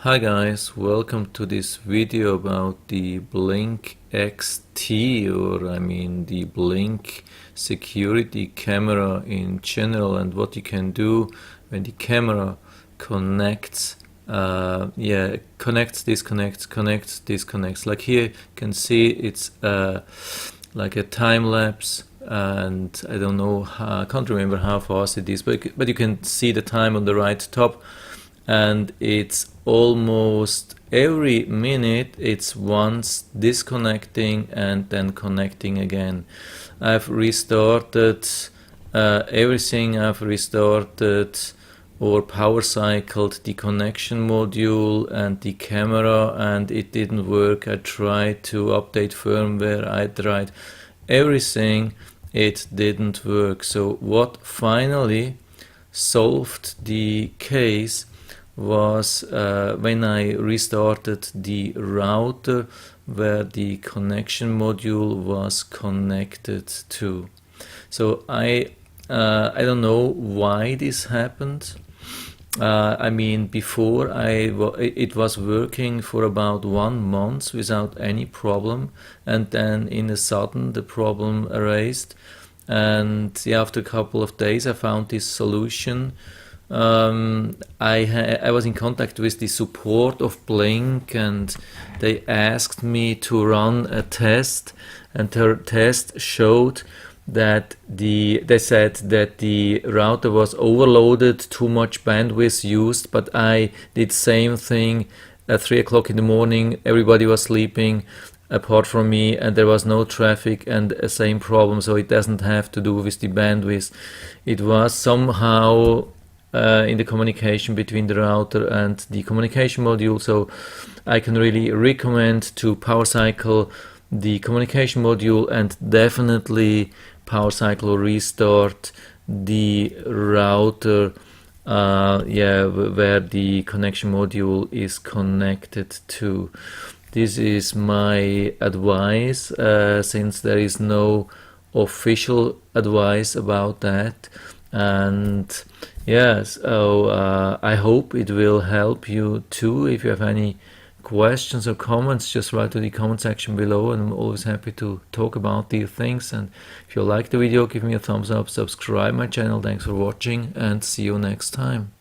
Hi guys, welcome to this video about the Blink XT, or the Blink security camera in general, and what you can do when the camera connects, disconnects. Like here you can see it's like a time lapse, and I don't know, I can't remember how fast it is, but you can see the time on the right top. And it's almost every minute it's once disconnecting and then connecting again. I've restarted everything. I've restarted or power cycled the connection module and the camera, and it didn't work. I tried to update firmware, I tried everything, it didn't work. So what finally solved the case was when I restarted the router where the connection module was connected to. So I don't know why this happened. Before it was working for about 1 month without any problem, and then in a sudden the problem arose. And after a couple of days I found this solution. I was in contact with the support of Blink, and they asked me to run a test, and their test showed that they said that the router was overloaded, too much bandwidth used, but I did same thing at 3 o'clock in the morning. Everybody was sleeping apart from me, and there was no traffic, and the same problem. So it doesn't have to do with the bandwidth. It was somehow in the communication between the router and the communication module. So I can really recommend to power cycle the communication module, and definitely power cycle or restart the router where the connection module is connected to. This is my advice, since there is no official advice about that. And I hope it will help you too. If you have any questions or comments, just write to the comment section below, and I'm always happy to talk about these things. And if you like the video, give me a thumbs up, subscribe my channel. Thanks for watching, and see you next time.